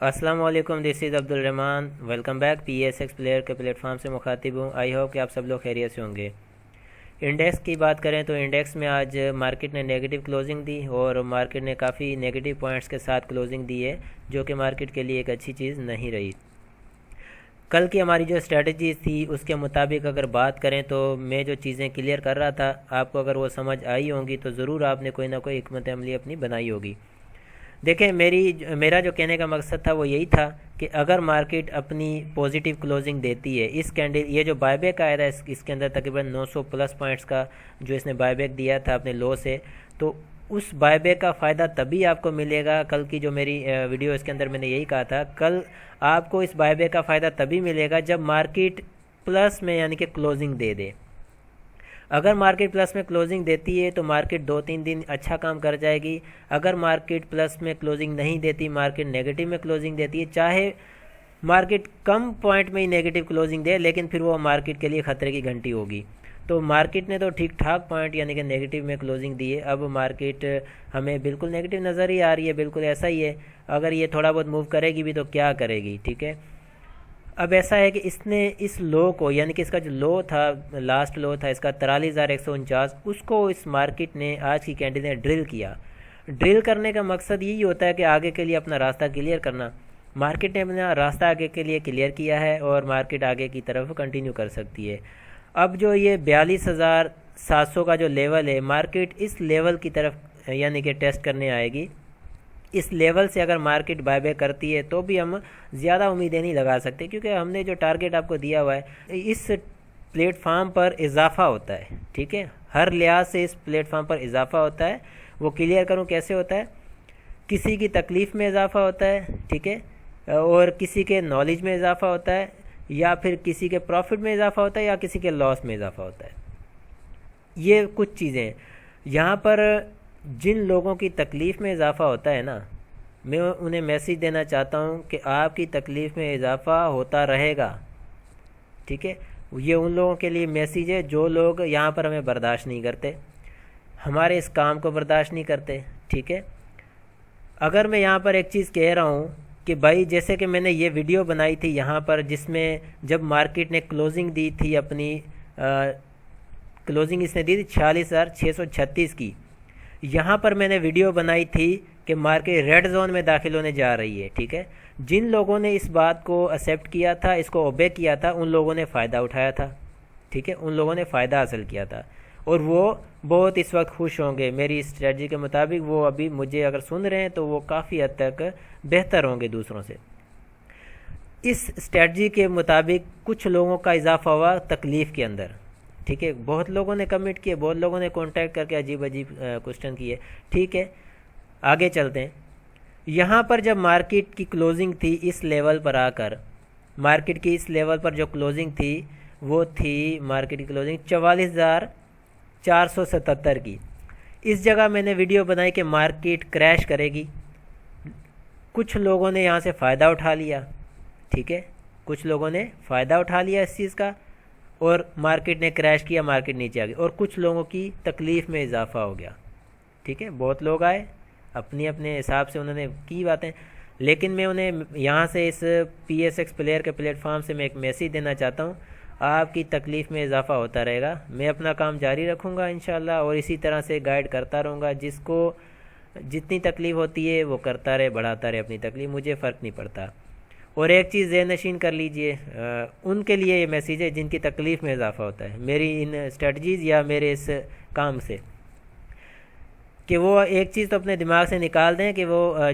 अस्सलाम वालेकुम, this is Abdul Rahman. Welcome back. PSX player के प्लेटफॉर्म से मुखातिब हूँ। आई होप कि आप सब लोग खैरियत से होंगे। इंडेक्स की बात करें तो इंडेक्स में आज मार्केट ने नेगेटिव क्लोजिंग दी और मार्केट ने काफ़ी नेगेटिव पॉइंट्स के साथ क्लोजिंग दी है, जो कि मार्केट के लिए एक अच्छी चीज़ नहीं रही। कल की हमारी जो स्ट्रेटजी थी उसके मुताबिक अगर बात करें तो मैं जो चीज़ें क्लियर कर रहा था, आपको अगर वो समझ आई होंगी तो ज़रूर आपने कोई ना कोई हिकमत अमली अपनी बनाई होगी। देखें, मेरा जो कहने का मकसद था वो यही था कि अगर मार्केट अपनी पॉजिटिव क्लोजिंग देती है, इस कैंडल ये जो बायबैक आया था इसके अंदर तकरीबन 900 प्लस पॉइंट्स का जो इसने बायबैक दिया था अपने लो से, तो उस बायबैक का फ़ायदा तभी आपको मिलेगा। कल की जो मेरी वीडियो इसके अंदर मैंने यही कहा था, कल आपको इस बायबैक का फ़ायदा तभी मिलेगा जब मार्केट प्लस में यानी कि क्लोजिंग दे दे। अगर मार्केट प्लस में क्लोजिंग देती है तो मार्केट 2-3 दिन अच्छा काम कर जाएगी। अगर मार्केट प्लस में क्लोजिंग नहीं देती, मार्केट नेगेटिव में क्लोजिंग देती है, चाहे मार्केट कम पॉइंट में ही नेगेटिव क्लोजिंग दे, लेकिन फिर वो मार्केट के लिए ख़तरे की घंटी होगी। तो मार्केट ने तो ठीक ठाक पॉइंट यानी कि नेगेटिव में क्लोजिंग दी है। अब मार्केट हमें बिल्कुल नेगेटिव नज़र ही आ रही है, बिल्कुल ऐसा ही है। अगर ये थोड़ा बहुत मूव करेगी भी तो क्या करेगी, ठीक है। अब ऐसा है कि इसने इस लो को यानी कि इसका जो लो था, लास्ट लो था इसका 43,149, उसको इस मार्केट ने आज की कैंडल ने ड्रिल किया। ड्रिल करने का मकसद यही होता है कि आगे के लिए अपना रास्ता क्लियर करना। मार्केट ने अपना रास्ता आगे के लिए क्लियर किया है और मार्केट आगे की तरफ कंटिन्यू कर सकती है। अब जो ये 42,700 का जो लेवल है, मार्केट इस लेवल की तरफ यानी कि टेस्ट करने आएगी। इस लेवल से अगर मार्केट बायबैक करती है तो भी हम ज़्यादा उम्मीदें नहीं लगा सकते, क्योंकि हमने जो टारगेट आपको दिया हुआ है इस प्लेटफार्म पर इजाफा होता है, ठीक है। हर लिहाज से इस प्लेटफार्म पर इजाफा होता है। वो क्लियर करूं कैसे होता है। किसी की तकलीफ़ में इजाफा होता है, ठीक है, और किसी के नॉलेज में इजाफा होता है, या फिर किसी के प्रॉफिट में इजाफा होता है, या किसी के लॉस में इजाफा होता है। ये कुछ चीज़ें यहाँ पर जिन लोगों की तकलीफ़ में इजाफा होता है ना, मैं उन्हें मैसेज देना चाहता हूँ कि आपकी तकलीफ़ में इजाफा होता रहेगा, ठीक है। ये उन लोगों के लिए मैसेज है जो लोग यहाँ पर हमें बर्दाश्त नहीं करते, हमारे इस काम को बर्दाश्त नहीं करते, ठीक है। अगर मैं यहाँ पर एक चीज़ कह रहा हूँ कि भाई, जैसे कि मैंने ये वीडियो बनाई थी यहाँ पर, जिसमें जब मार्केट ने क्लोजिंग दी थी अपनी क्लोजिंग इसने दी थी 46,636 की। यहाँ पर मैंने वीडियो बनाई थी कि मार्केट रेड जोन में दाखिल होने जा रही है, ठीक है। जिन लोगों ने इस बात को एक्सेप्ट किया था, इसको ओबे किया था, उन लोगों ने फ़ायदा उठाया था, ठीक है। उन लोगों ने फ़ायदा हासिल किया था और वो बहुत इस वक्त खुश होंगे। मेरी स्ट्रेटजी के मुताबिक वो अभी मुझे अगर सुन रहे हैं तो वो काफ़ी हद तक बेहतर होंगे दूसरों से। इस स्ट्रेटजी के मुताबिक कुछ लोगों का इजाफा हुआ तकलीफ़ के अंदर, ठीक है। बहुत लोगों ने कमेंट किए, बहुत लोगों ने कांटेक्ट करके अजीब अजीब क्वेश्चन किए, ठीक है। आगे चलते हैं। यहाँ पर जब मार्केट की क्लोजिंग थी इस लेवल पर आकर, मार्केट की इस लेवल पर जो क्लोजिंग थी वो थी मार्केट की क्लोजिंग 44,477 की। इस जगह मैंने वीडियो बनाई कि मार्केट क्रैश करेगी। कुछ लोगों ने यहाँ से फ़ायदा उठा लिया, ठीक है, कुछ लोगों ने फ़ायदा उठा लिया इस चीज़ का और मार्केट ने क्रैश किया, मार्केट नीचे आ गई और कुछ लोगों की तकलीफ़ में इजाफा हो गया, ठीक है। बहुत लोग आए, अपने अपने हिसाब से उन्होंने की बातें, लेकिन मैं उन्हें यहाँ से इस PSX प्लेयर के प्लेटफॉर्म से मैं एक मैसेज देना चाहता हूँ, आपकी तकलीफ़ में इजाफा होता रहेगा। मैं अपना काम जारी रखूँगा इंशाल्लाह और इसी तरह से गाइड करता रहूँगा। जिसको जितनी तकलीफ़ होती है वो करता रहे, बढ़ाता रहे अपनी तकलीफ़, मुझे फ़र्क नहीं पड़ता। और एक चीज़ ज़हन नशीन कर लीजिए, उनके लिए ये मैसेज है जिनकी तकलीफ़ में इजाफा होता है मेरी इन स्ट्रेटजीज़ या मेरे इस काम से, कि वो एक चीज़ तो अपने दिमाग से निकाल दें कि वो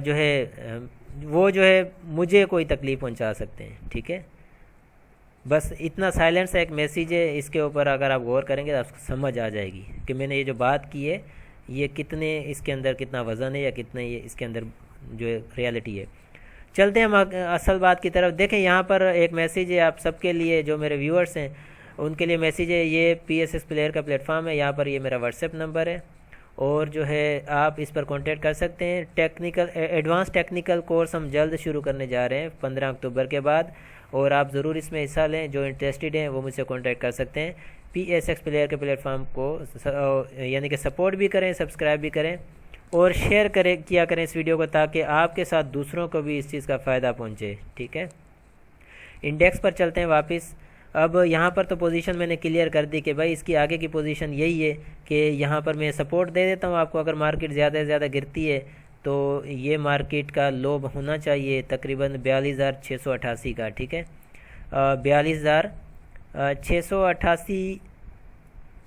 जो है मुझे कोई तकलीफ़ पहुंचा सकते हैं, ठीक है। बस इतना साइलेंस सा एक मैसेज है, इसके ऊपर अगर आप गौर करेंगे तो आपको समझ आ जाएगी कि मैंने ये जो बात की है ये कितने इसके अंदर कितना वज़न है या कितने ये इसके अंदर जो है रियलिटी है। चलते हैं हम असल बात की तरफ। देखें, यहाँ पर एक मैसेज है आप सबके लिए, जो मेरे व्यूअर्स हैं उनके लिए मैसेज है। ये PSX प्लेयर का प्लेटफॉर्म है, यहाँ पर ये मेरा व्हाट्सएप नंबर है और जो है आप इस पर कांटेक्ट कर सकते हैं। एडवांस टेक्निकल कोर्स हम जल्द शुरू करने जा रहे हैं 15 अक्टूबर के बाद, और आप ज़रूर इसमें हिस्सा लें। जो इंटरेस्टेड हैं वो मुझसे कांटेक्ट कर सकते हैं। PSX प्लेयर के प्लेटफॉर्म को यानी कि सपोर्ट भी करें, सब्सक्राइब भी करें और शेयर करें किया करें इस वीडियो को, ताकि आपके साथ दूसरों को भी इस चीज़ का फ़ायदा पहुँचे। ठीक है, इंडेक्स पर चलते हैं वापस। अब यहाँ पर तो पोजीशन मैंने क्लियर कर दी कि भाई इसकी आगे की पोजीशन यही है कि यहाँ पर मैं सपोर्ट दे देता हूँ आपको। अगर मार्केट ज़्यादा से ज़्यादा गिरती है तो ये मार्केट का लो होना चाहिए तकरीबन 42,688 का। ठीक है, 42,688,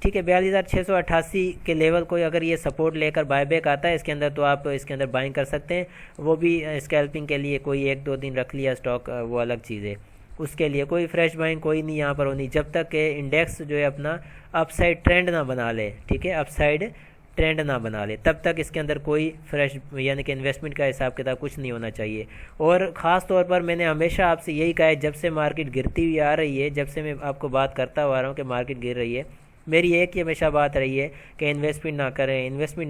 ठीक है, 42,688 के लेवल को अगर ये सपोर्ट लेकर बायबैक आता है इसके अंदर, तो आप इसके अंदर बाइंग कर सकते हैं। वो भी स्कैल्पिंग के लिए कोई 1-2 दिन रख लिया स्टॉक, वो अलग चीज़ है। उसके लिए कोई फ्रेश बाइंग कोई नहीं यहाँ पर होनी, जब तक कि इंडेक्स जो है अपना अपसाइड ट्रेंड ना बना ले। ठीक है, अपसाइड ट्रेंड ना बना ले, तब तक इसके अंदर कोई फ्रेश यानी कि इन्वेस्टमेंट का हिसाब किताब कुछ नहीं होना चाहिए। और ख़ास तौर पर मैंने हमेशा आपसे यही कहा है, जब से मार्केट गिरती हुई आ रही है, जब से मैं आपको बात करता हुआ आ रहा हूँ कि मार्केट गिर रही है, मेरी एक ही हमेशा बात रही है कि इन्वेस्टमेंट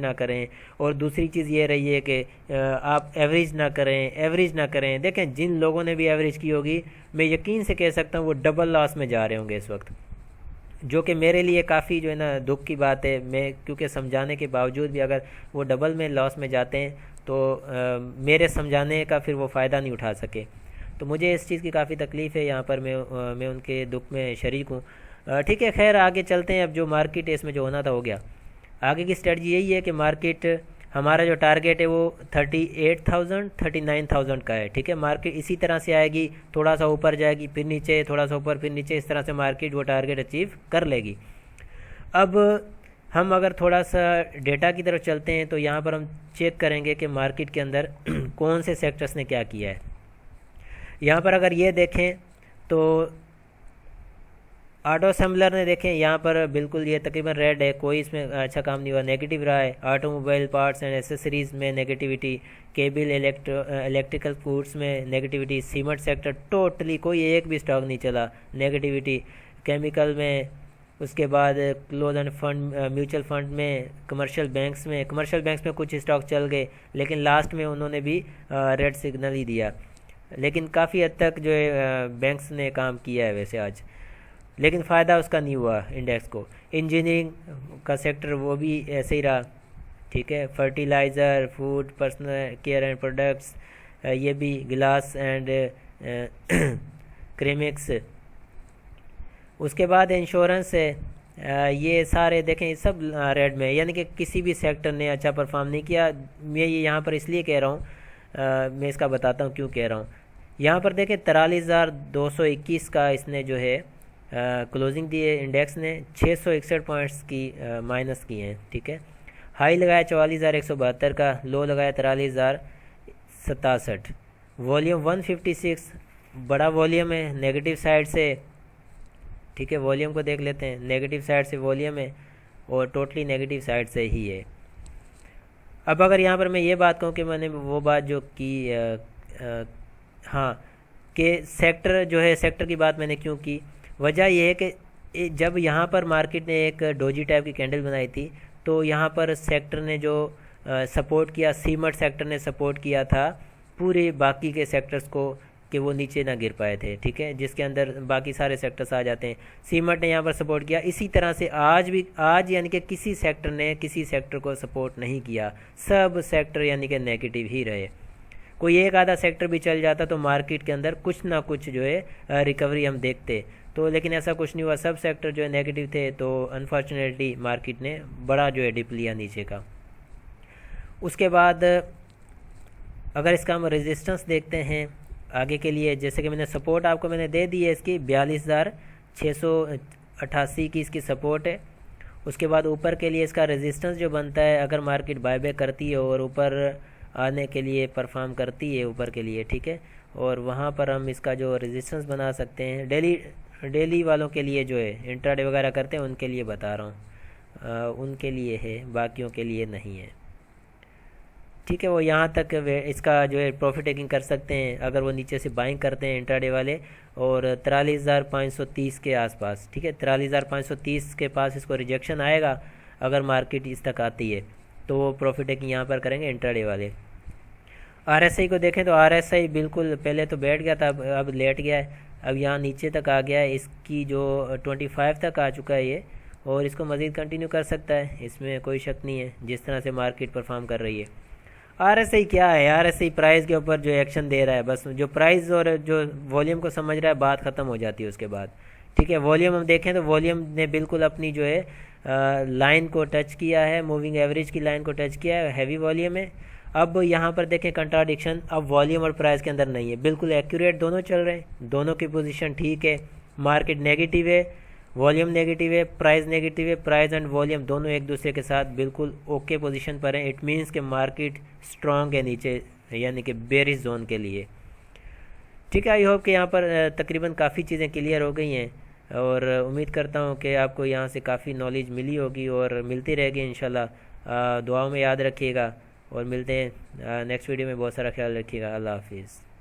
ना करें। और दूसरी चीज़ ये रही है कि आप एवरेज ना करें। देखें, जिन लोगों ने भी एवरेज की होगी, मैं यकीन से कह सकता हूँ वो डबल लॉस में जा रहे होंगे इस वक्त, जो कि मेरे लिए काफ़ी जो है ना दुख की बात है। मैं क्योंकि समझाने के बावजूद भी अगर वो डबल में लॉस में जाते हैं तो मेरे समझाने का फिर वो फ़ायदा नहीं उठा सके। तो मुझे इस चीज़ की काफ़ी तकलीफ़ है। यहाँ पर मैं उनके दुख में शरीक हूँ। ठीक है, खैर आगे चलते हैं। अब जो मार्केट है इसमें जो होना था हो गया। आगे की स्ट्रेटजी यही है कि मार्केट, हमारा जो टारगेट है वो 38,000 39,000 का है। ठीक है, मार्केट इसी तरह से आएगी, थोड़ा सा ऊपर जाएगी, फिर नीचे, थोड़ा सा ऊपर, फिर नीचे, इस तरह से मार्केट वो टारगेट अचीव कर लेगी। अब हम अगर थोड़ा सा डेटा की तरफ चलते हैं तो यहाँ पर हम चेक करेंगे कि मार्केट के अंदर कौन से सेक्टर्स ने क्या किया है। यहाँ पर अगर ये देखें तो ऑटो असेंबलर ने देखें यहाँ पर बिल्कुल ये तकरीबन रेड है, कोई इसमें अच्छा काम नहीं हुआ, नेगेटिव रहा है। ऑटोमोबाइल पार्ट्स एंड एसेसरीज़ में नेगेटिविटी, केबल इलेक्ट्रिकल गुड्स में नेगेटिविटी, सीमेंट सेक्टर टोटली कोई एक भी स्टॉक नहीं चला, नेगेटिविटी। केमिकल में, उसके बाद close end fund, mutual fund में, कमर्शियल बैंक्स में कुछ स्टॉक चल गए, लेकिन लास्ट में उन्होंने भी रेड सिग्नल ही दिया। लेकिन काफ़ी हद तक जो है बैंक्स ने काम किया है वैसे आज, लेकिन फ़ायदा उसका नहीं हुआ इंडेक्स को। इंजीनियरिंग का सेक्टर वो भी ऐसे ही रहा। ठीक है, fertiliser, food, personal care and products, ये भी ग्लास एंड क्रेमिक्स। उसके बाद इंश्योरेंस है, ये सारे देखें सब रेड में, यानी कि किसी भी सेक्टर ने अच्छा परफॉर्म नहीं किया। मैं ये यहाँ पर इसलिए कह रहा हूँ, मैं इसका बताता हूँ क्यों कह रहा हूँ। यहाँ पर देखें 43,221 का इसने जो है क्लोजिंग दी है। इंडेक्स ने 661 पॉइंट्स की माइनस किए हैं। ठीक है, हाई लगाया 44,172 का, लो लगाया 43,067। वॉल्यूम 156, बड़ा वॉल्यूम है नेगेटिव साइड से। ठीक है, वॉल्यूम को देख लेते हैं, नेगेटिव साइड से वॉल्यूम है और टोटली नेगेटिव साइड से ही है। अब अगर यहाँ पर मैं ये बात कहूँ कि मैंने वो बात जो की हाँ कि सेक्टर जो है, सेक्टर की बात मैंने क्यों की, वजह यह है कि जब यहाँ पर मार्केट ने एक डोजी टाइप की कैंडल बनाई थी, तो यहाँ पर सेक्टर ने जो सपोर्ट किया, सीमेंट सेक्टर ने सपोर्ट किया था पूरे बाकी के सेक्टर्स को कि वो नीचे ना गिर पाए थे। ठीक है, जिसके अंदर बाकी सारे सेक्टर्स आ जाते हैं, सीमेंट ने यहाँ पर सपोर्ट किया। इसी तरह से आज यानी कि किसी सेक्टर ने किसी सेक्टर को सपोर्ट नहीं किया, सब सेक्टर यानी कि नेगेटिव ही रहे। कोई एक आधा सेक्टर भी चल जाता तो मार्केट के अंदर कुछ ना कुछ जो है रिकवरी हम देखते, तो लेकिन ऐसा कुछ नहीं हुआ, सब सेक्टर जो है नेगेटिव थे। तो अनफॉर्चुनेटली मार्केट ने बड़ा जो है डिप लिया नीचे का। उसके बाद अगर इसका हम रेजिस्टेंस देखते हैं आगे के लिए, जैसे कि मैंने सपोर्ट आपको मैंने दे दी है इसकी 42,688 की इसकी सपोर्ट है। उसके बाद ऊपर के लिए इसका रेजिस्टेंस जो बनता है, अगर मार्केट बायबैक करती है और ऊपर आने के लिए परफॉर्म करती है ऊपर के लिए, ठीक है, और वहाँ पर हम इसका जो रेजिस्टेंस बना सकते हैं। डेली वालों के लिए जो है इंट्राडे वगैरह करते हैं उनके लिए बता रहा हूँ, उनके लिए है, बाकियों के लिए नहीं है। ठीक है, वो यहाँ तक इसका जो है प्रॉफिट टेकिंग कर सकते हैं अगर वो नीचे से बाइंग करते हैं इंट्राडे वाले, और 43,530 के आसपास। ठीक है, 43,530 के पास इसको रिजेक्शन आएगा अगर मार्केट इस तक आती है, तो वो प्रॉफिट टेकिंग यहाँ पर करेंगे इंट्राडे वाले। आरएसआई को देखें तो आरएसआई बिल्कुल पहले तो बैठ गया था, अब लेट गया है, अब यहाँ नीचे तक आ गया है। इसकी जो 25 तक आ चुका है ये, और इसको मज़ीद कंटिन्यू कर सकता है, इसमें कोई शक नहीं है जिस तरह से मार्केट परफॉर्म कर रही है। आरएसआई क्या है, आरएसआई प्राइस के ऊपर जो एक्शन दे रहा है, बस जो प्राइस और जो वॉल्यूम को समझ रहा है बात ख़त्म हो जाती है उसके बाद। ठीक है, वॉल्यूम हम देखें तो वॉल्यूम ने बिल्कुल अपनी जो है लाइन को टच किया है, मूविंग एवरेज की लाइन को टच किया है, हैवी वॉल्यूम है। अब यहाँ पर देखें कंट्राडिक्शन, अब वॉल्यूम और प्राइस के अंदर नहीं है, बिल्कुल एक्यूरेट दोनों चल रहे हैं, दोनों की पोजीशन ठीक है। मार्केट नेगेटिव है, वॉल्यूम नेगेटिव है, प्राइस नेगेटिव है, प्राइस एंड वॉल्यूम दोनों एक दूसरे के साथ बिल्कुल ओके पोजीशन पर हैं। इट मीन्स कि मार्केट स्ट्रॉन्ग है नीचे, यानी कि बेरिश जोन के लिए। ठीक है, आई होप कि यहाँ पर तकरीबन काफ़ी चीज़ें क्लियर हो गई हैं और उम्मीद करता हूँ कि आपको यहाँ से काफ़ी नॉलेज मिली होगी और मिलती रहेगी इंशाल्लाह। दुआओं में याद रखिएगा और मिलते हैं नेक्स्ट वीडियो में। बहुत सारा ख्याल रखिएगा। अल्लाह हाफिज़।